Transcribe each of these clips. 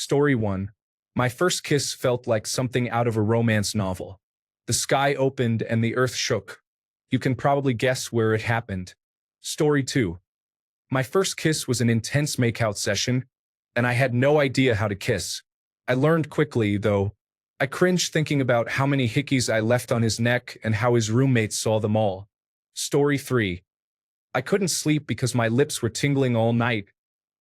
Story 1. My first kiss felt like something out of a romance novel. The sky opened and the earth shook. You can probably guess where it happened. Story 2. My first kiss was an intense makeout session, and I had no idea how to kiss. I learned quickly, though. I cringed thinking about how many hickeys I left on his neck and how his roommates saw them all. Story 3. I couldn't sleep because my lips were tingling all night,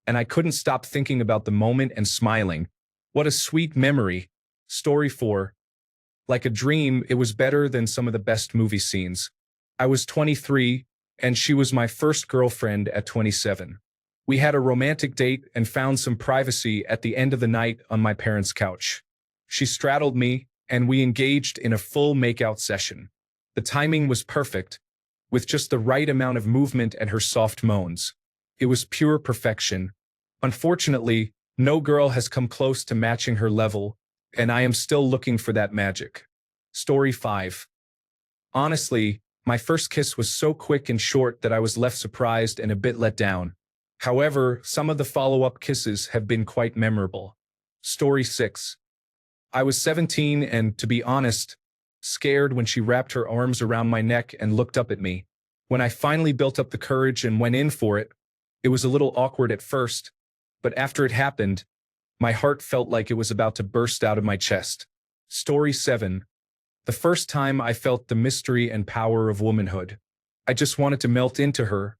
and I couldn't stop thinking about the moment and smiling. What a sweet memory. Story 4. Like a dream, it was better than some of the best movie scenes. I was 23, and she was my first girlfriend at 27. We had a romantic date and found some privacy at the end of the night on my parents' couch. She straddled me, and we engaged in a full makeout session. The timing was perfect, with just the right amount of movement and her soft moans. It was pure perfection. Unfortunately, no girl has come close to matching her level, and I am still looking for that magic. Story 5. Honestly, my first kiss was so quick and short that I was left surprised and a bit let down. However, some of the follow-up kisses have been quite memorable. Story 6. I was 17 and, to be honest, scared when she wrapped her arms around my neck and looked up at me. When I finally built up the courage and went in for it, it was a little awkward at first, but after it happened, my heart felt like it was about to burst out of my chest. Story 7. The first time I felt the mystery and power of womanhood. I just wanted to melt into her,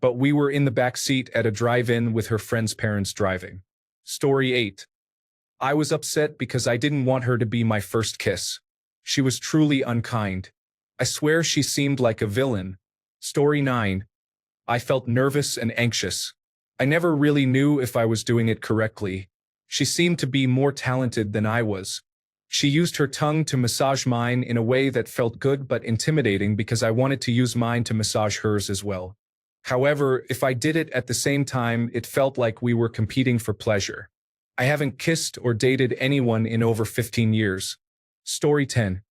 but we were in the back seat at a drive-in with her friend's parents driving. Story 8. I was upset because I didn't want her to be my first kiss. She was truly unkind. I swear she seemed like a villain. Story 9. I felt nervous and anxious. I never really knew if I was doing it correctly. She seemed to be more talented than I was. She used her tongue to massage mine in a way that felt good but intimidating because I wanted to use mine to massage hers as well. However, if I did it at the same time, it felt like we were competing for pleasure. I haven't kissed or dated anyone in over 15 years. Story 10.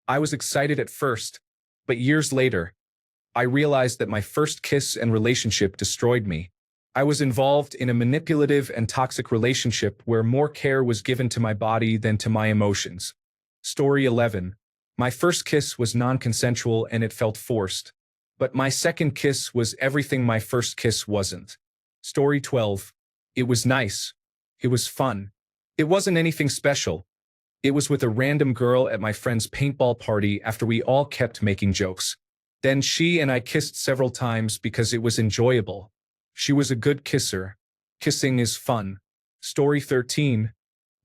I was excited at first, but years later, I realized that my first kiss and relationship destroyed me. I was involved in a manipulative and toxic relationship where more care was given to my body than to my emotions. Story 11. My first kiss was non-consensual and it felt forced. But my second kiss was everything my first kiss wasn't. Story 12. It was nice. It was fun. It wasn't anything special. It was with a random girl at my friend's paintball party after we all kept making jokes. Then she and I kissed several times because it was enjoyable. She was a good kisser. Kissing is fun. Story 13.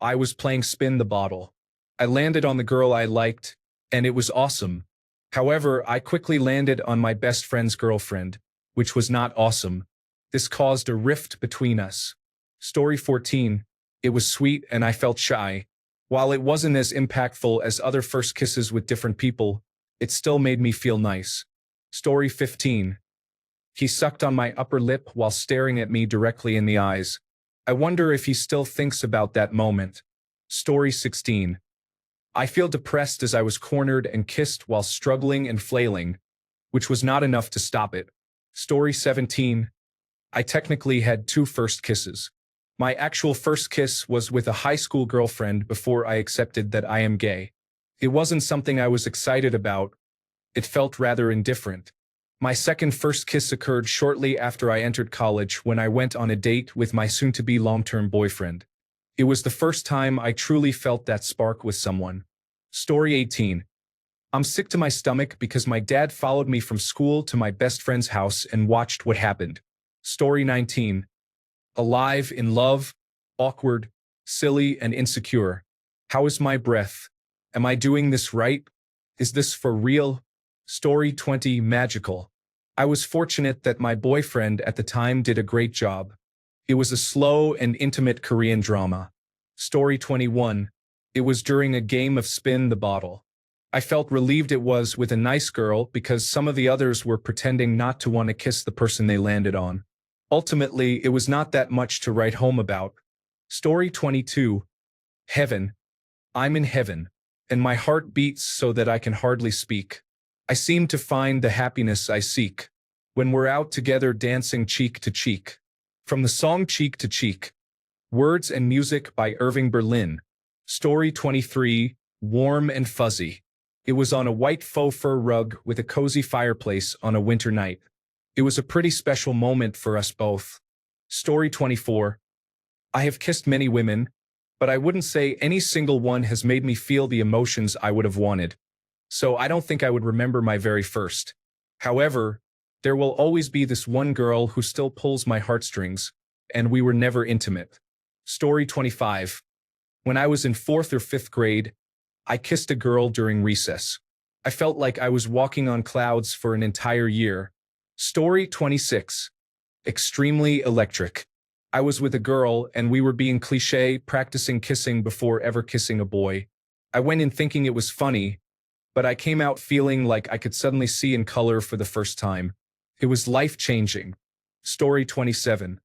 I was playing spin the bottle. I landed on the girl I liked, and it was awesome. However, I quickly landed on my best friend's girlfriend, which was not awesome. This caused a rift between us. Story 14. It was sweet and I felt shy. While it wasn't as impactful as other first kisses with different people, it still made me feel nice. Story 15. He sucked on my upper lip while staring at me directly in the eyes. I wonder if he still thinks about that moment. Story 16. I feel depressed as I was cornered and kissed while struggling and flailing, which was not enough to stop it. Story 17. I technically had two first kisses. My actual first kiss was with a high school girlfriend before I accepted that I am gay. It wasn't something I was excited about. It felt rather indifferent. My second first kiss occurred shortly after I entered college when I went on a date with my soon-to-be long-term boyfriend. It was the first time I truly felt that spark with someone. Story 18. I'm sick to my stomach because my dad followed me from school to my best friend's house and watched what happened. Story 19. Alive, in love, awkward, silly, and insecure. How is my breath? Am I doing this right? Is this for real? Story 20. Magical. I was fortunate that my boyfriend at the time did a great job. It was a slow and intimate Korean drama. Story 21. It was during a game of spin the bottle. I felt relieved it was with a nice girl because some of the others were pretending not to want to kiss the person they landed on. Ultimately, it was not that much to write home about. Story 22. Heaven. I'm in heaven, and my heart beats so that I can hardly speak. I seem to find the happiness I seek when we're out together dancing cheek to cheek. From the song Cheek to Cheek, Words and Music by Irving Berlin. Story 23, Warm and Fuzzy. It was on a white faux fur rug with a cozy fireplace on a winter night. It was a pretty special moment for us both. Story 24. I have kissed many women, but I wouldn't say any single one has made me feel the emotions I would have wanted. So I don't think I would remember my very first. However, there will always be this one girl who still pulls my heartstrings, and we were never intimate. Story 25. When I was in 4th or 5th grade, I kissed a girl during recess. I felt like I was walking on clouds for an entire year. Story 26. Extremely electric. I was with a girl and we were being cliché, practicing kissing before ever kissing a boy. I went in thinking it was funny, but I came out feeling like I could suddenly see in color for the first time. It was life-changing. Story 27.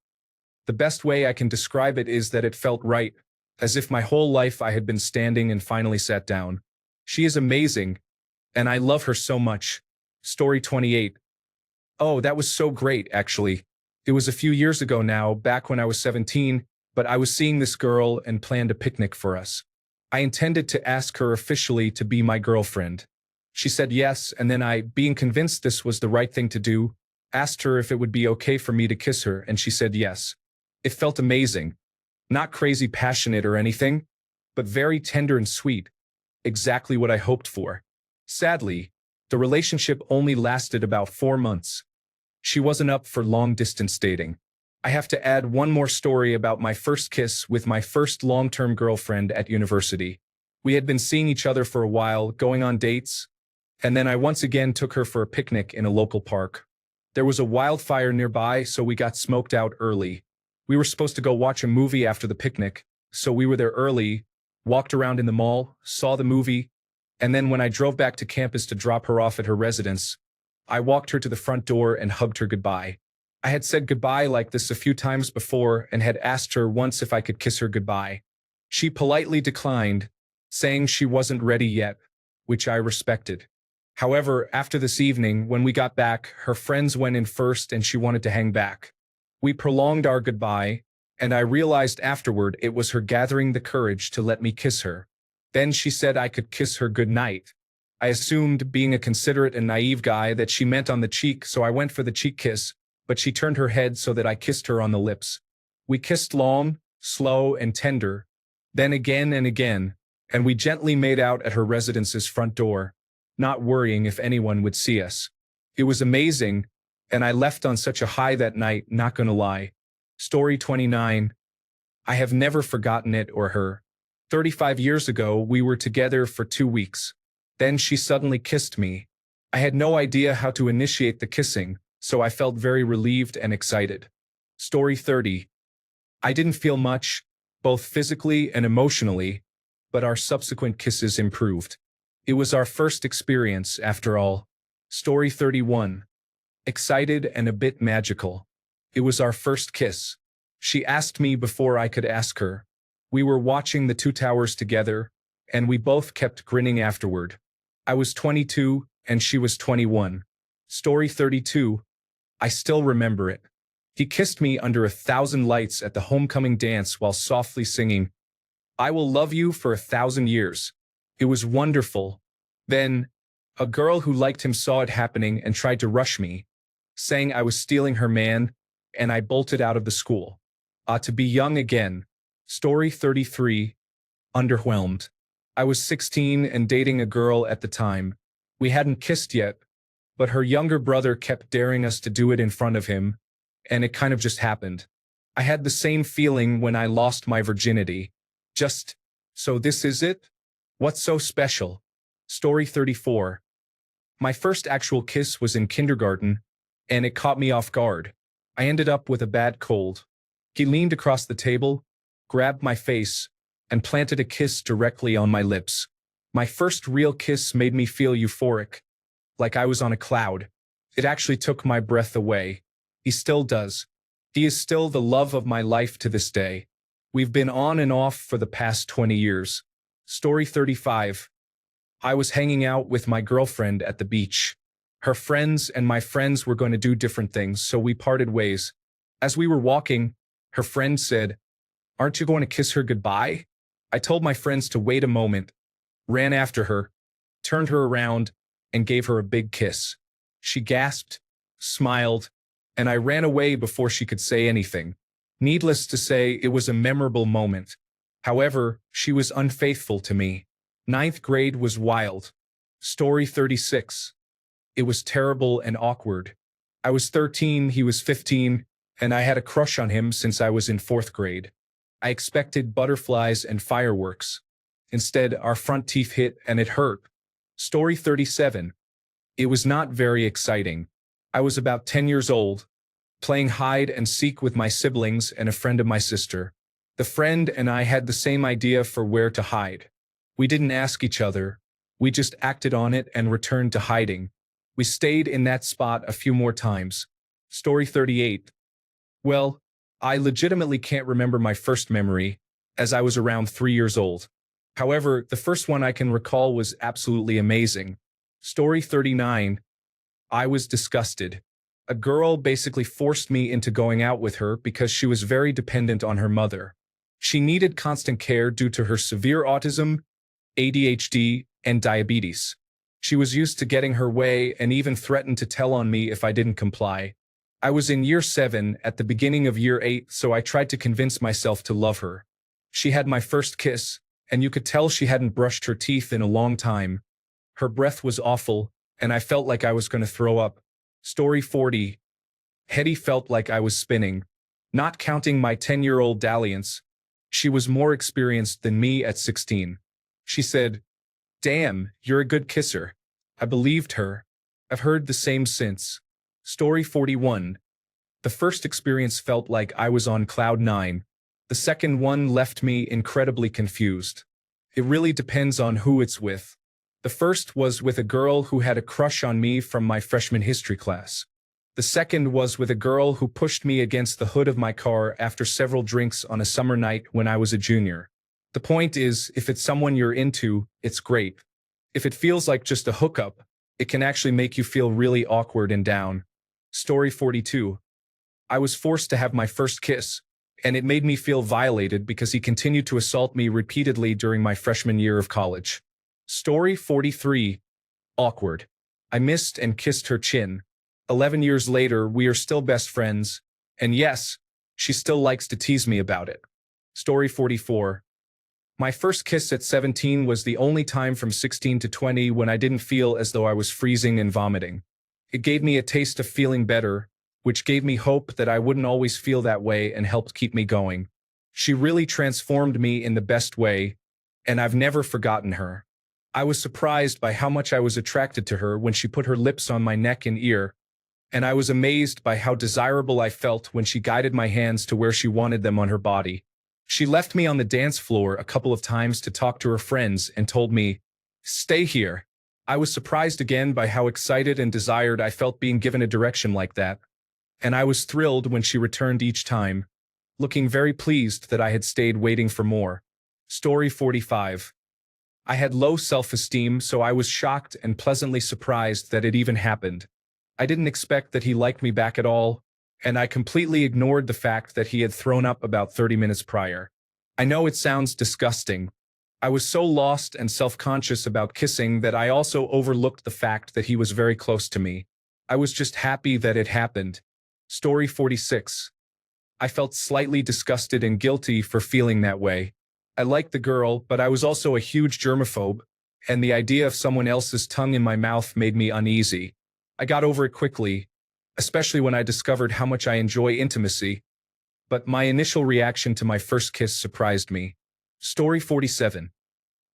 The best way I can describe it is that it felt right, as if my whole life I had been standing and finally sat down. She is amazing, and I love her so much. Story 28. Oh, that was so great, actually. It was a few years ago now, back when I was 17, but I was seeing this girl and planned a picnic for us. I intended to ask her officially to be my girlfriend. She said yes, and then I, being convinced this was the right thing to do, asked her if it would be okay for me to kiss her, and she said yes. It felt amazing. Not crazy passionate or anything, but very tender and sweet. Exactly what I hoped for. Sadly, the relationship only lasted about 4 months. She wasn't up for long-distance dating. I have to add one more story about my first kiss with my first long-term girlfriend at university. We had been seeing each other for a while, going on dates, and then I once again took her for a picnic in a local park. There was a wildfire nearby, so we got smoked out early. We were supposed to go watch a movie after the picnic, so we were there early, walked around in the mall, saw the movie, and then when I drove back to campus to drop her off at her residence, I walked her to the front door and hugged her goodbye. I had said goodbye like this a few times before and had asked her once if I could kiss her goodbye. She politely declined, saying she wasn't ready yet, which I respected. However, after this evening, when we got back, her friends went in first and she wanted to hang back. We prolonged our goodbye, and I realized afterward it was her gathering the courage to let me kiss her. Then she said I could kiss her goodnight. I assumed, being a considerate and naive guy, that she meant on the cheek, so I went for the cheek kiss, but she turned her head so that I kissed her on the lips. We kissed long, slow, and tender, then again and again, and we gently made out at her residence's front door, not worrying if anyone would see us. It was amazing, and I left on such a high that night, not gonna lie. Story 29. I have never forgotten it or her. 35 years ago, we were together for 2 weeks. Then she suddenly kissed me. I had no idea how to initiate the kissing, so I felt very relieved and excited. Story 30. I didn't feel much, both physically and emotionally, but our subsequent kisses improved. It was our first experience, after all. Story 31. Excited and a bit magical. It was our first kiss. She asked me before I could ask her. We were watching the Two Towers together, and we both kept grinning afterward. I was 22, and she was 21. Story 32. I still remember it. He kissed me under 1,000 lights at the homecoming dance while softly singing, "I will love you for 1,000 years." It was wonderful. Then, a girl who liked him saw it happening and tried to rush me, saying I was stealing her man, and I bolted out of the school. To be young again. Story 33. Underwhelmed. I was 16 and dating a girl at the time. We hadn't kissed yet, but her younger brother kept daring us to do it in front of him, and it kind of just happened. I had the same feeling when I lost my virginity. Just, so this is it? What's so special? Story 34. My first actual kiss was in kindergarten, and it caught me off guard. I ended up with a bad cold. He leaned across the table, grabbed my face, and planted a kiss directly on my lips. My first real kiss made me feel euphoric, like I was on a cloud. It actually took my breath away. He still does. He is still the love of my life to this day. We've been on and off for the past 20 years. Story 35. I was hanging out with my girlfriend at the beach. Her friends and my friends were going to do different things, so we parted ways. As we were walking, her friend said, Aren't you going to kiss her goodbye? I told my friends to wait a moment, ran after her, turned her around, and gave her a big kiss. She gasped, smiled, and I ran away before she could say anything. Needless to say, it was a memorable moment. However, she was unfaithful to me. Ninth grade was wild. Story 36. It was terrible and awkward. I was 13, he was 15, and I had a crush on him since I was in fourth grade. I expected butterflies and fireworks. Instead, our front teeth hit and it hurt. Story 37. It was not very exciting. I was about 10 years old, playing hide and seek with my siblings and a friend of my sister. The friend and I had the same idea for where to hide. We didn't ask each other. We just acted on it and returned to hiding. We stayed in that spot a few more times. Story 38. Well, I legitimately can't remember my first memory, as I was around 3 years old. However, the first one I can recall was absolutely amazing. Story 39. I was disgusted. A girl basically forced me into going out with her because she was very dependent on her mother. She needed constant care due to her severe autism, ADHD, and diabetes. She was used to getting her way and even threatened to tell on me if I didn't comply. I was in year 7 at the beginning of year 8, so I tried to convince myself to love her. She had my first kiss, and you could tell she hadn't brushed her teeth in a long time. Her breath was awful, and I felt like I was going to throw up. Story 40. Hetty felt like I was spinning. Not counting my 10-year-old dalliance, she was more experienced than me at 16. She said, "Damn, you're a good kisser." I believed her. I've heard the same since. Story 41. The first experience felt like I was on cloud 9. The second one left me incredibly confused. It really depends on who it's with. The first was with a girl who had a crush on me from my freshman history class. The second was with a girl who pushed me against the hood of my car after several drinks on a summer night when I was a junior. The point is, if it's someone you're into, it's great. If it feels like just a hookup, it can actually make you feel really awkward and down. Story 42. I was forced to have my first kiss, and it made me feel violated because he continued to assault me repeatedly during my freshman year of college. Story 43. Awkward. I missed and kissed her chin. 11 years later, we are still best friends, and yes, she still likes to tease me about it. Story 44. My first kiss at 17 was the only time from 16 to 20 when I didn't feel as though I was freezing and vomiting. It gave me a taste of feeling better, which gave me hope that I wouldn't always feel that way and helped keep me going. She really transformed me in the best way, and I've never forgotten her. I was surprised by how much I was attracted to her when she put her lips on my neck and ear, and I was amazed by how desirable I felt when she guided my hands to where she wanted them on her body. She left me on the dance floor a couple of times to talk to her friends and told me, "Stay here." I was surprised again by how excited and desired I felt being given a direction like that, and I was thrilled when she returned each time, looking very pleased that I had stayed waiting for more. Story 45. I had low self-esteem, so I was shocked and pleasantly surprised that it even happened. I didn't expect that he liked me back at all, and I completely ignored the fact that he had thrown up about 30 minutes prior. I know it sounds disgusting. I was so lost and self-conscious about kissing that I also overlooked the fact that he was very close to me. I was just happy that it happened. Story 46. I felt slightly disgusted and guilty for feeling that way. I liked the girl, but I was also a huge germaphobe, and the idea of someone else's tongue in my mouth made me uneasy. I got over it quickly, especially when I discovered how much I enjoy intimacy, but my initial reaction to my first kiss surprised me. Story 47.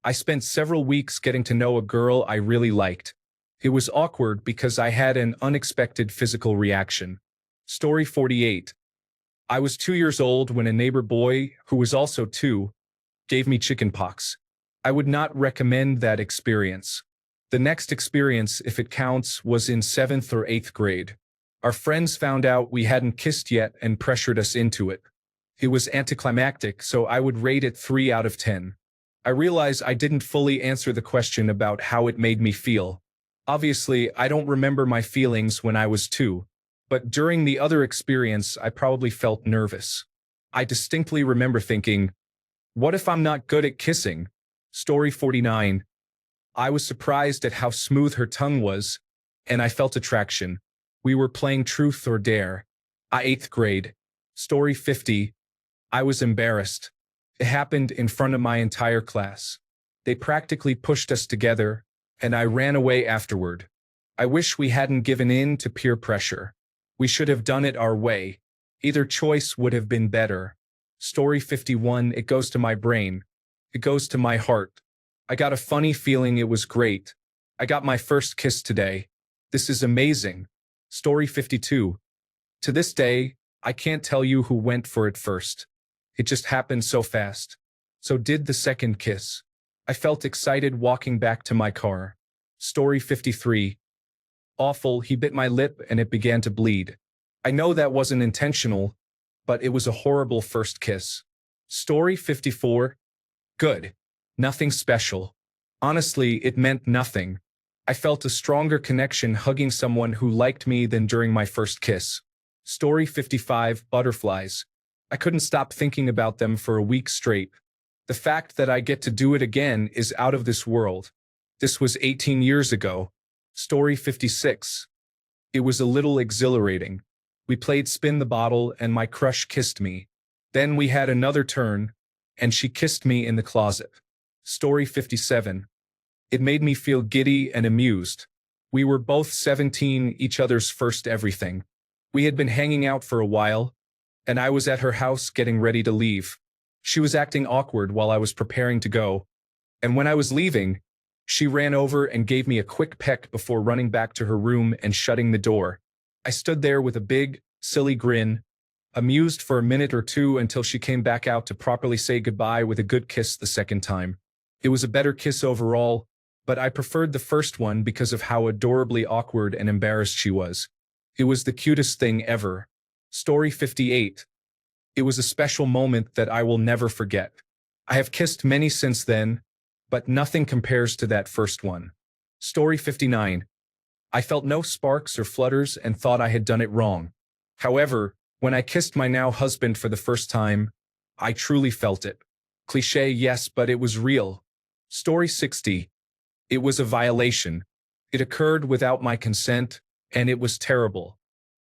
I spent several weeks getting to know a girl I really liked. It was awkward because I had an unexpected physical reaction. Story 48. I was 2 years old when a neighbor boy, who was also 2, gave me chickenpox. I would not recommend that experience. The next experience, if it counts, was in 7th or 8th grade. Our friends found out we hadn't kissed yet and pressured us into it. It was anticlimactic, so I would rate it 3 out of 10. I realize I didn't fully answer the question about how it made me feel. Obviously, I don't remember my feelings when I was 2, but during the other experience, I probably felt nervous. I distinctly remember thinking, what if I'm not good at kissing? Story 49. I was surprised at how smooth her tongue was, and I felt attraction. We were playing truth or dare. 8th grade. Story 50. I was embarrassed. It happened in front of my entire class. They practically pushed us together, and I ran away afterward. I wish we hadn't given in to peer pressure. We should have done it our way. Either choice would have been better. Story 51. It goes to my brain. It goes to my heart. I got a funny feeling it was great. I got my first kiss today. This is amazing. Story 52. To this day, I can't tell you who went for it first. It just happened so fast. So did the second kiss. I felt excited walking back to my car. Story 53. Awful, he bit my lip and it began to bleed. I know that wasn't intentional, but it was a horrible first kiss. Story 54. Good. Nothing special. Honestly, it meant nothing. I felt a stronger connection hugging someone who liked me than during my first kiss. Story 55. Butterflies. I couldn't stop thinking about them for a week straight. The fact that I get to do it again is out of this world. This was 18 years ago. Story 56. It was a little exhilarating. We played spin the bottle and my crush kissed me. Then we had another turn, and she kissed me in the closet. Story 57. It made me feel giddy and amused. We were both 17, each other's first everything. We had been hanging out for a while, and I was at her house getting ready to leave. She was acting awkward while I was preparing to go, and when I was leaving, she ran over and gave me a quick peck before running back to her room and shutting the door. I stood there with a big, silly grin, amused for a minute or two until she came back out to properly say goodbye with a good kiss the second time. It was a better kiss overall, but I preferred the first one because of how adorably awkward and embarrassed she was. It was the cutest thing ever. Story 58. It was a special moment that I will never forget. I have kissed many since then, but nothing compares to that first one. Story 59. I felt no sparks or flutters and thought I had done it wrong. However, when I kissed my now husband for the first time, I truly felt it. Cliché, yes, but it was real. Story 60. It was a violation. It occurred without my consent, and it was terrible.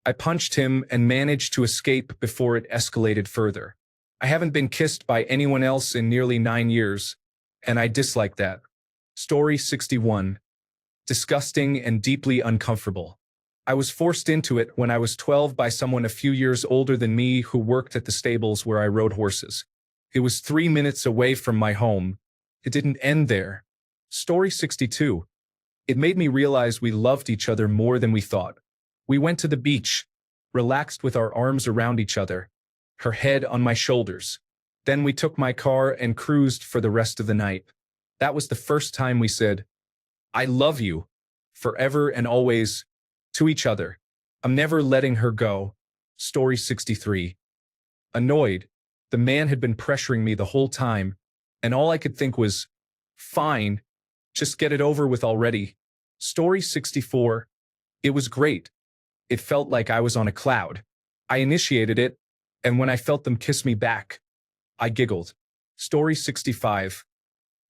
I punched him and managed to escape before it escalated further. I haven't been kissed by anyone else in nearly 9 years, and I dislike that. Story 61. Disgusting and deeply uncomfortable. I was forced into it when I was 12 by someone a few years older than me who worked at the stables where I rode horses. It was 3 minutes away from my home. It didn't end there. Story 62. It made me realize we loved each other more than we thought. We went to the beach, relaxed with our arms around each other, her head on my shoulders. Then we took my car and cruised for the rest of the night. That was the first time we said, I love you, forever and always, to each other. I'm never letting her go. Story 63. Annoyed, the man had been pressuring me the whole time, and all I could think was, fine, just get it over with already. Story 64. It was great. It felt like I was on a cloud. I initiated it, and when I felt them kiss me back, I giggled. Story 65.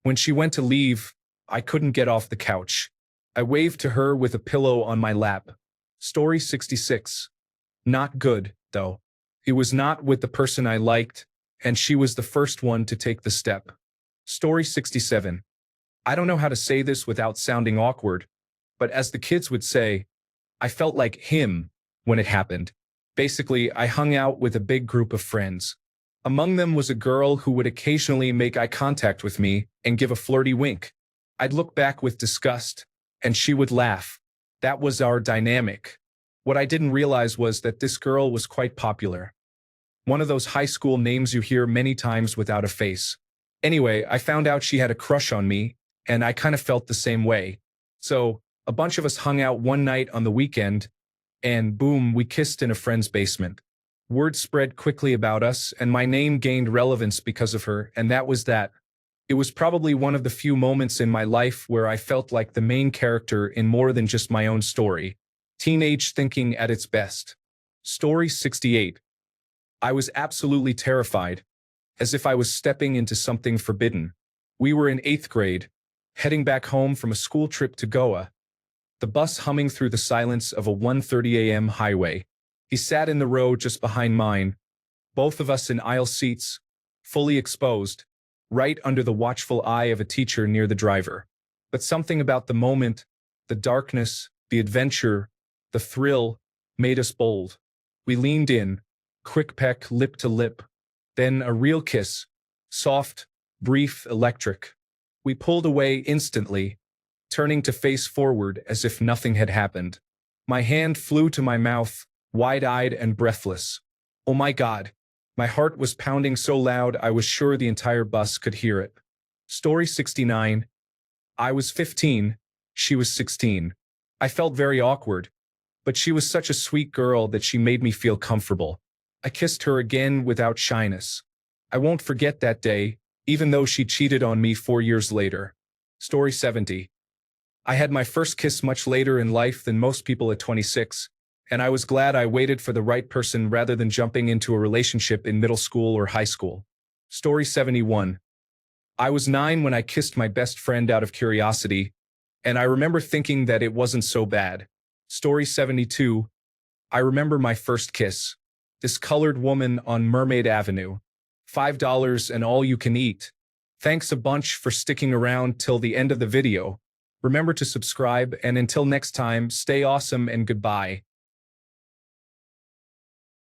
When she went to leave, I couldn't get off the couch. I waved to her with a pillow on my lap. Story 66. Not good, though. It was not with the person I liked, and she was the first one to take the step. Story 67. I don't know how to say this without sounding awkward, but as the kids would say, I felt like him when it happened. Basically, I hung out with a big group of friends. Among them was a girl who would occasionally make eye contact with me and give a flirty wink. I'd look back with disgust, and she would laugh. That was our dynamic. What I didn't realize was that this girl was quite popular. One of those high school names you hear many times without a face. Anyway, I found out she had a crush on me, and I kind of felt the same way. So, a bunch of us hung out one night on the weekend, and boom, we kissed in a friend's basement. Word spread quickly about us, and my name gained relevance because of her, and that was that. It was probably one of the few moments in my life where I felt like the main character in more than just my own story. Teenage thinking at its best. Story 68. I was absolutely terrified, as if I was stepping into something forbidden. We were in 8th grade, heading back home from a school trip to Goa, the bus humming through the silence of a 1:30 a.m. highway. He sat in the row just behind mine, both of us in aisle seats, fully exposed, right under the watchful eye of a teacher near the driver. But something about the moment, the darkness, the adventure, the thrill, made us bold. We leaned in, quick peck lip to lip, then a real kiss, soft, brief, electric. We pulled away instantly, turning to face forward as if nothing had happened. My hand flew to my mouth, wide-eyed and breathless. Oh my God. My heart was pounding so loud I was sure the entire bus could hear it. Story 69. I was 15, she was 16. I felt very awkward, but she was such a sweet girl that she made me feel comfortable. I kissed her again without shyness. I won't forget that day, even though she cheated on me 4 years later. Story 70. I had my first kiss much later in life than most people at 26, and I was glad I waited for the right person rather than jumping into a relationship in middle school or high school. Story 71. I was 9 when I kissed my best friend out of curiosity, and I remember thinking that it wasn't so bad. Story 72. I remember my first kiss. This colored woman on Mermaid Avenue. $5 and all you can eat. Thanks a bunch for sticking around till the end of the video. Remember to subscribe, and until next time, stay awesome and goodbye.